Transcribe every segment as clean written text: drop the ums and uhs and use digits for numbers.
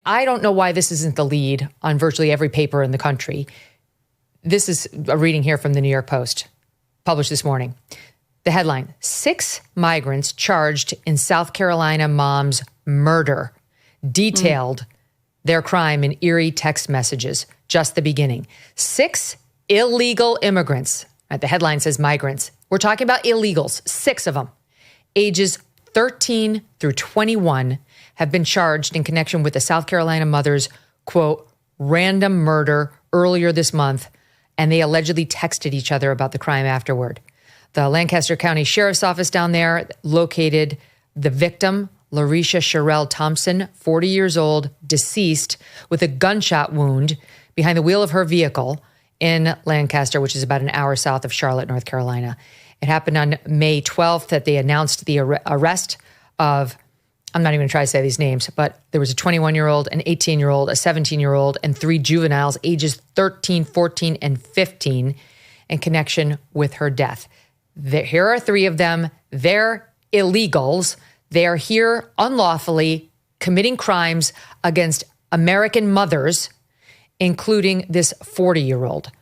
I don't know why this isn't the lead on virtually every paper in the country. This is a reading here from the New York Post, published this morning. The headline, 6 migrants charged in South Carolina mom's murder. Detailed their crime in eerie text messages. Just the beginning. 6 illegal immigrants. The headline says migrants. We're talking about illegals, 6 of them. Ages 13 through 21 have been charged in connection with the South Carolina mother's, quote, random murder earlier this month, and they allegedly texted each other about the crime afterward. The Lancaster County Sheriff's Office down there located the victim, Larisha Sherelle Thompson, 40 years old, deceased, with a gunshot wound behind the wheel of her vehicle in Lancaster, which is about an hour south of Charlotte, North Carolina. It happened on May 12th that they announced the arrest of, I'm not even going to try to say these names, but there was a 21-year-old, an 18-year-old, a 17-year-old, and 3 juveniles, ages 13, 14, and 15, in connection with her death. Here are 3 of them. They're illegals. They are here unlawfully committing crimes against American mothers, including this 40-year-old.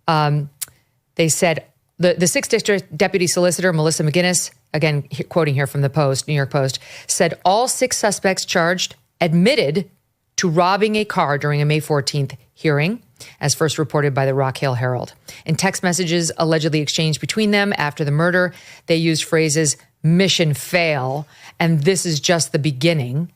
They said the 6th District Deputy Solicitor, Melissa McGinnis, again, quoting here from the Post, New York Post, said all 6 suspects charged admitted to robbing a car during a May 14th hearing, as first reported by the Rock Hill Herald. In text messages allegedly exchanged between them after the murder, they used phrases, mission fail, and this is just the beginning.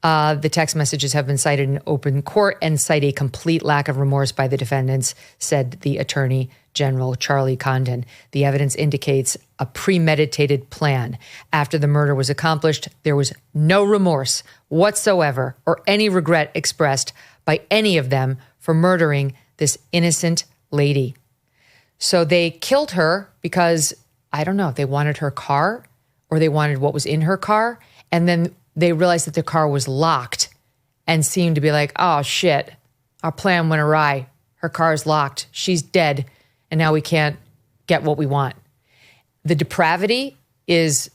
The text messages have been cited in open court and cite a complete lack of remorse by the defendants, said the Attorney General Charlie Condon. The evidence indicates a premeditated plan. After the murder was accomplished, there was no remorse whatsoever or any regret expressed by any of them for murdering this innocent lady. So they killed her because, I don't know, if they wanted her car or they wanted what was in her car, and then they realized that the car was locked and seemed to be like, oh shit, our plan went awry. Her car is locked. She's dead. And now we can't get what we want. The depravity is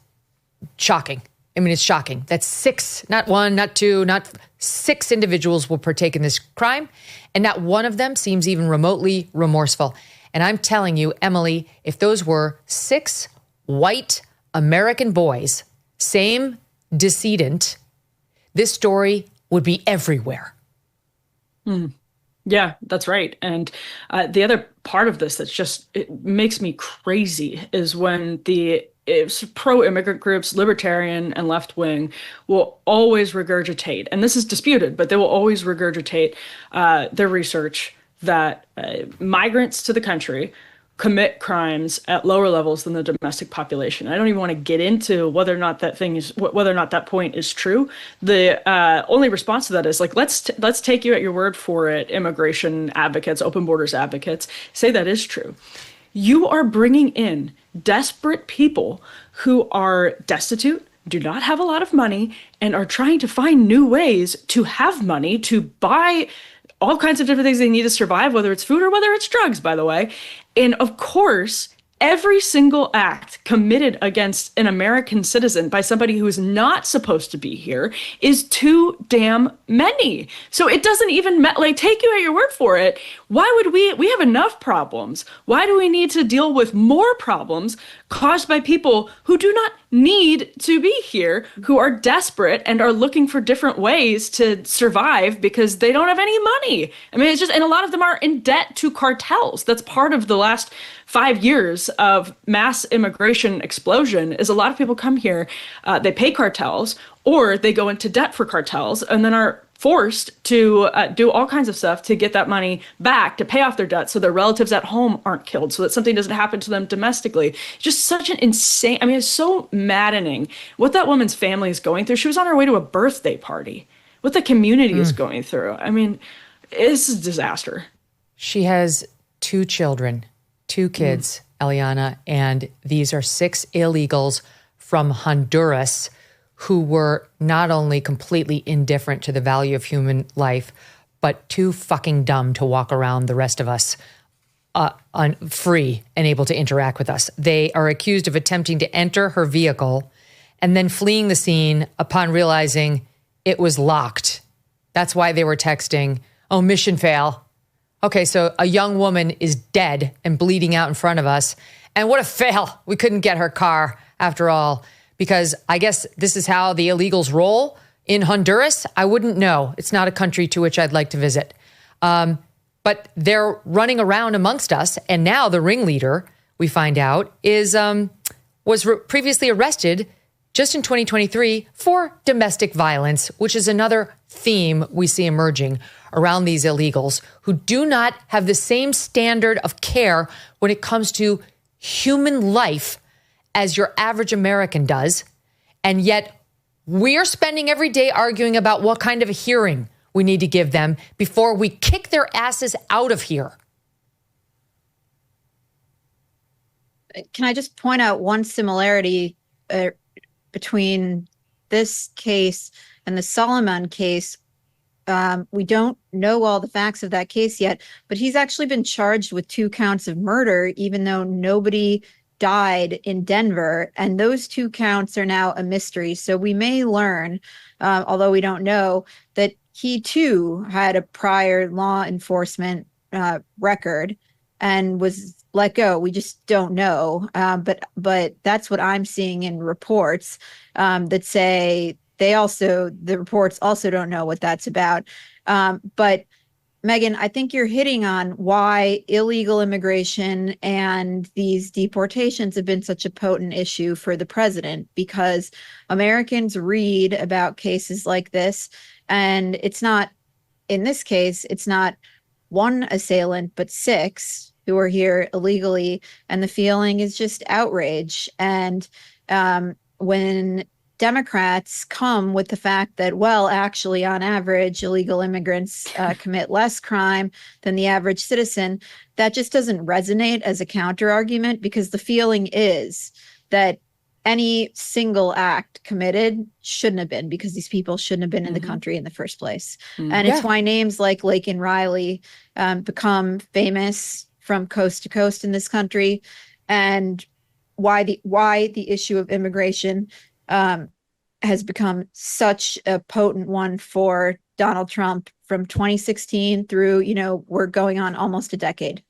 shocking. I mean, it's shocking that 6, not 1, not 2, not 6 individuals will partake in this crime. And not one of them seems even remotely remorseful. And I'm telling you, Emily, if those were 6 white American boys, same decedent, this story would be everywhere. Yeah, that's right. And the other part of this that's just, it makes me crazy is when the pro-immigrant groups, libertarian and left-wing, will always regurgitate, and this is disputed, but they will always regurgitate their research that migrants to the country commit crimes at lower levels than the domestic population. I don't even want to get into whether or not that point is true. The only response to that is like, let's take you at your word for it, immigration advocates, open borders advocates, say that is true. You are bringing in desperate people who are destitute, do not have a lot of money, and are trying to find new ways to have money to buy all kinds of different things they need to survive, whether it's food or whether it's drugs, by the way. And of course, every single act committed against an American citizen by somebody who is not supposed to be here is too damn many. So it doesn't even take you at your word for it. Why would we have enough problems? Why do we need to deal with more problems caused by people who do not need to be here, who are desperate and are looking for different ways to survive because they don't have any money? I mean, it's just, and a lot of them are in debt to cartels. That's part of the last 5 years of mass immigration explosion is a lot of people come here, they pay cartels, or they go into debt for cartels and then are forced to do all kinds of stuff to get that money back, to pay off their debt so their relatives at home aren't killed, so that something doesn't happen to them domestically. Just such an insane, I mean, it's so maddening what that woman's family is going through. She was on her way to a birthday party. What the community is going through. I mean, it's a disaster. She has 2 children, 2 kids, Eliana, and these are 6 illegals from Honduras who were not only completely indifferent to the value of human life, but too fucking dumb to walk around the rest of us free and able to interact with us. They are accused of attempting to enter her vehicle and then fleeing the scene upon realizing it was locked. That's why they were texting, oh, mission fail. Okay, so a young woman is dead and bleeding out in front of us. And what a fail. We couldn't get her car after all, because I guess this is how the illegals roll in Honduras. I wouldn't know. It's not a country to which I'd like to visit. But they're running around amongst us. And now the ringleader, we find out, was previously arrested just in 2023 for domestic violence, which is another theme we see emerging around these illegals who do not have the same standard of care when it comes to human life as your average American does. And yet we're spending every day arguing about what kind of a hearing we need to give them before we kick their asses out of here. Can I just point out one similarity between this case and the Solomon case? We don't know all the facts of that case yet, but he's actually been charged with 2 counts of murder, even though nobody died in Denver. And those 2 counts are now a mystery. So we may learn, although we don't know, that he too had a prior law enforcement record and was let go. We just don't know. But that's what I'm seeing in reports that say the reports also don't know what that's about. But Megyn, I think you're hitting on why illegal immigration and these deportations have been such a potent issue for the president, because Americans read about cases like this, and it's not, in this case, it's not 1 assailant, but 6 who are here illegally, and the feeling is just outrage. And when Democrats come with the fact that, well, actually, on average, illegal immigrants commit less crime than the average citizen, that just doesn't resonate as a counter argument, because the feeling is that any single act committed shouldn't have been, because these people shouldn't have been in the country in the first place. And it's why names like Laken Riley become famous from coast to coast in this country, and why the issue of immigration has become such a potent one for Donald Trump from 2016 through, we're going on almost a decade.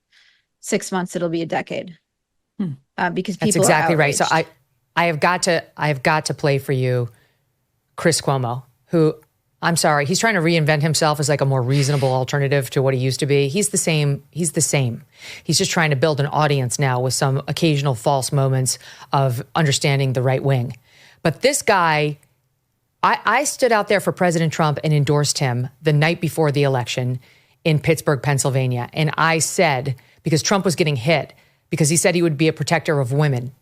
6 months, it'll be a decade. Because people That's exactly are right. So outraged. I have got to play for you Chris Cuomo, who, I'm sorry, he's trying to reinvent himself as like a more reasonable alternative to what he used to be. He's the same. He's just trying to build an audience now with some occasional false moments of understanding the right wing. But this guy, I stood out there for President Trump and endorsed him the night before the election in Pittsburgh, Pennsylvania. And I said, because Trump was getting hit, because he said he would be a protector of women.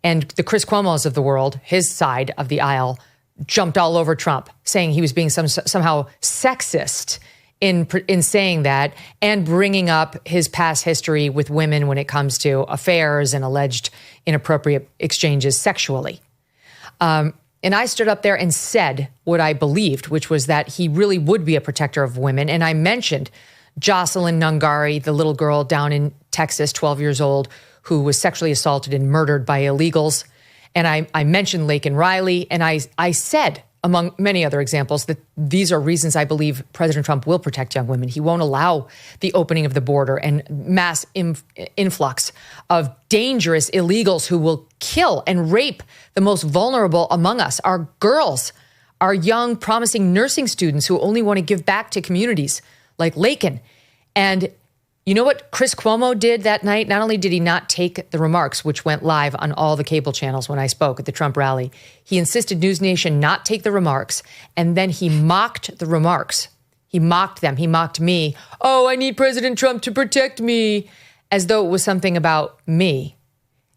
And the Chris Cuomos of the world, his side of the aisle, jumped all over Trump, saying he was being somehow sexist in saying that, and bringing up his past history with women when it comes to affairs and alleged inappropriate exchanges sexually. And I stood up there and said what I believed, which was that he really would be a protector of women. And I mentioned Jocelyn Nungari, the little girl down in Texas, 12 years old, who was sexually assaulted and murdered by illegals. And I mentioned Laken Riley, and I said, among many other examples, that these are reasons I believe President Trump will protect young women. He won't allow the opening of the border and mass influx of dangerous illegals who will kill and rape the most vulnerable among us, our girls, our young, promising nursing students who only want to give back to communities like Laken. And you know what Chris Cuomo did that night? Not only did he not take the remarks, which went live on all the cable channels when I spoke at the Trump rally, he insisted News Nation not take the remarks, and then he mocked the remarks. He mocked them. He mocked me. Oh, I need President Trump to protect me, as though it was something about me,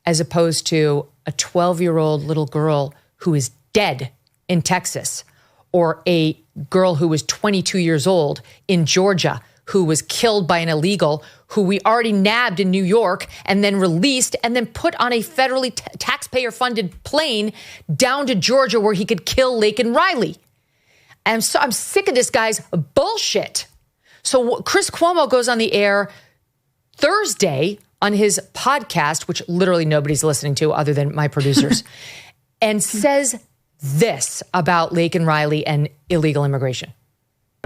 as opposed to a 12-year-old little girl who is dead in Texas, or a girl who was 22 years old in Georgia who was killed by an illegal who we already nabbed in New York and then released and then put on a federally taxpayer-funded plane down to Georgia where he could kill Laken Riley. And so I'm sick of this guy's bullshit. So Chris Cuomo goes on the air Thursday on his podcast, which literally nobody's listening to other than my producers, and says this about Laken Riley and illegal immigration.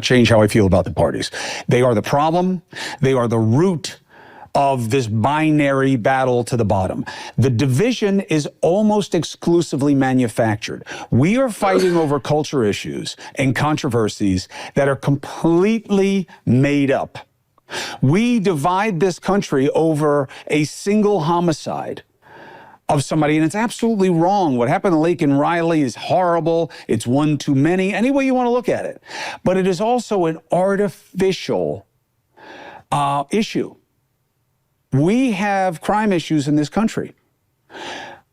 Change how I feel about the parties. They are the problem. They are the root of this binary battle to the bottom. The division is almost exclusively manufactured. We are fighting over culture issues and controversies that are completely made up. We divide this country over a single homicide of somebody, and it's absolutely wrong. What happened to Laken Riley is horrible. It's one too many, any way you want to look at it. But it is also an artificial issue. We have crime issues in this country.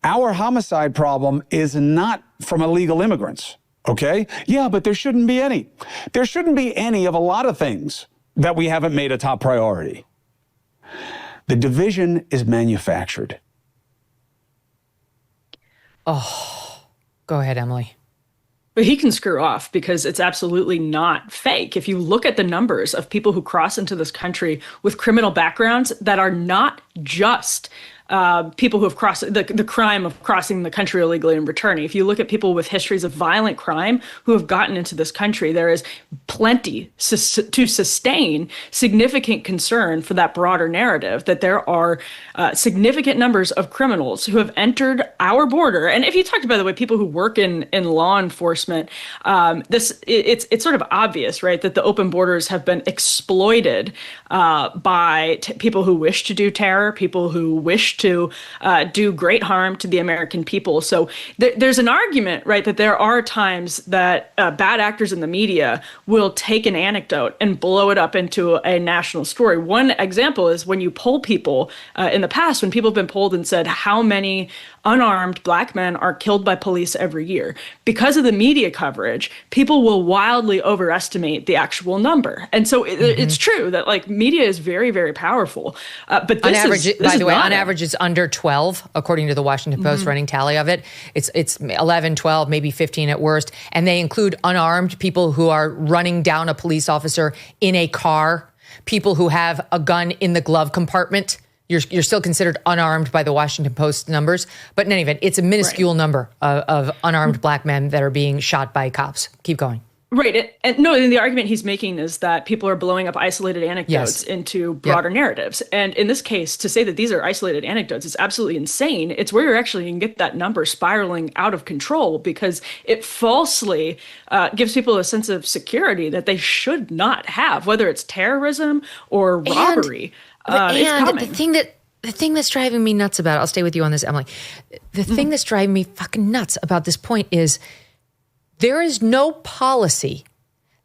Our homicide problem is not from illegal immigrants, okay? Yeah, but there shouldn't be any. There shouldn't be any of a lot of things that we haven't made a top priority. The division is manufactured. Oh, go ahead, Emily. But he can screw off because it's absolutely not fake. If you look at the numbers of people who cross into this country with criminal backgrounds that are not just people who have crossed the crime of crossing the country illegally and returning. If you look at people with histories of violent crime who have gotten into this country, there is plenty to sustain significant concern for that broader narrative that there are significant numbers of criminals who have entered our border. And if you talk to, by the way, people who work in law enforcement, it's sort of obvious, right, that the open borders have been exploited by people who wish to do terror, people who wish to do great harm to the American people. So there's an argument, right, that there are times that bad actors in the media will take an anecdote and blow it up into a national story. One example is when you poll people in the past, when people have been polled and said how many unarmed Black men are killed by police every year. Because of the media coverage, people will wildly overestimate the actual number. And so it's true that like media is very, very powerful. But this on average, is, by the way, on average, it's under 12, according to the Washington Post running tally of it. It's 11, 12, maybe 15 at worst. And they include unarmed people who are running down a police officer in a car, people who have a gun in the glove compartment. You're still considered unarmed by the Washington Post numbers. But in any event, it's a minuscule number of unarmed Black men that are being shot by cops. Keep going. Right. And the argument he's making is that people are blowing up isolated anecdotes into broader narratives. And in this case, to say that these are isolated anecdotes is absolutely insane. It's where you can get that number spiraling out of control because it falsely gives people a sense of security that they should not have, whether it's terrorism or robbery. And the thing that's driving me nuts about it, I'll stay with you on this, Emily. The thing that's driving me fucking nuts about this point is there is no policy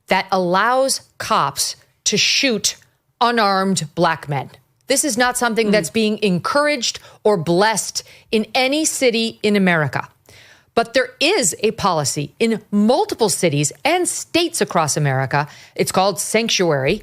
that allows cops to shoot unarmed Black men. This is not something that's being encouraged or blessed in any city in America. But there is a policy in multiple cities and states across America, it's called sanctuary,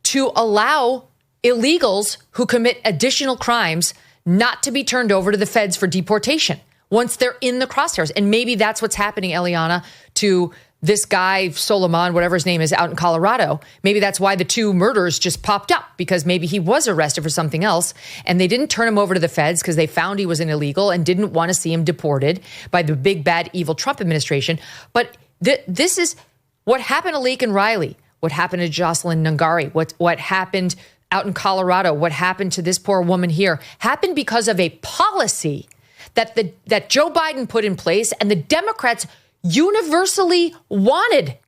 to allow illegals who commit additional crimes not to be turned over to the feds for deportation once they're in the crosshairs. And maybe that's what's happening, Eliana, to this guy, Solomon, whatever his name is, out in Colorado. Maybe that's why the two murders just popped up, because maybe he was arrested for something else and they didn't turn him over to the feds because they found he was an illegal and didn't want to see him deported by the big, bad, evil Trump administration. But this is what happened to Laken Riley, what happened to Jocelyn Nungari, what happened out in Colorado, what happened to this poor woman here, happened because of a policy that Joe Biden put in place and the Democrats universally wanted.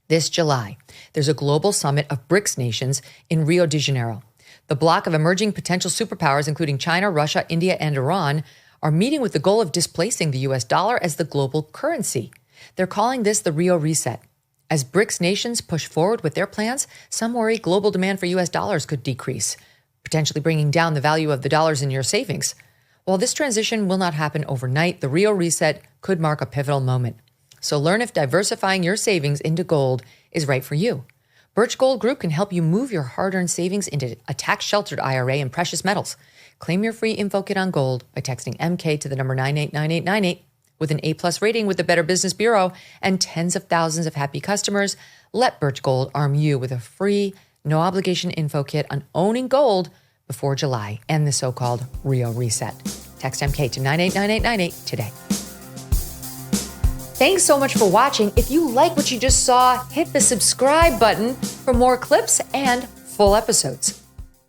This July, there's a global summit of BRICS nations in Rio de Janeiro. The bloc of emerging potential superpowers, including China, Russia, India, and Iran, are meeting with the goal of displacing the US dollar as the global currency. They're calling this the Rio Reset. As BRICS nations push forward with their plans, some worry global demand for US dollars could decrease, potentially bringing down the value of the dollars in your savings. While this transition will not happen overnight, the Rio Reset could mark a pivotal moment. So learn if diversifying your savings into gold is right for you. Birch Gold Group can help you move your hard-earned savings into a tax-sheltered IRA and precious metals. Claim your free info kit on gold by texting MK to the number 989898. With an A-plus rating with the Better Business Bureau and tens of thousands of happy customers, let Birch Gold arm you with a free, no-obligation info kit on owning gold before July and the so-called Rio Reset. Text MK to 989898 today. Thanks so much for watching. If you like what you just saw, hit the subscribe button for more clips and full episodes.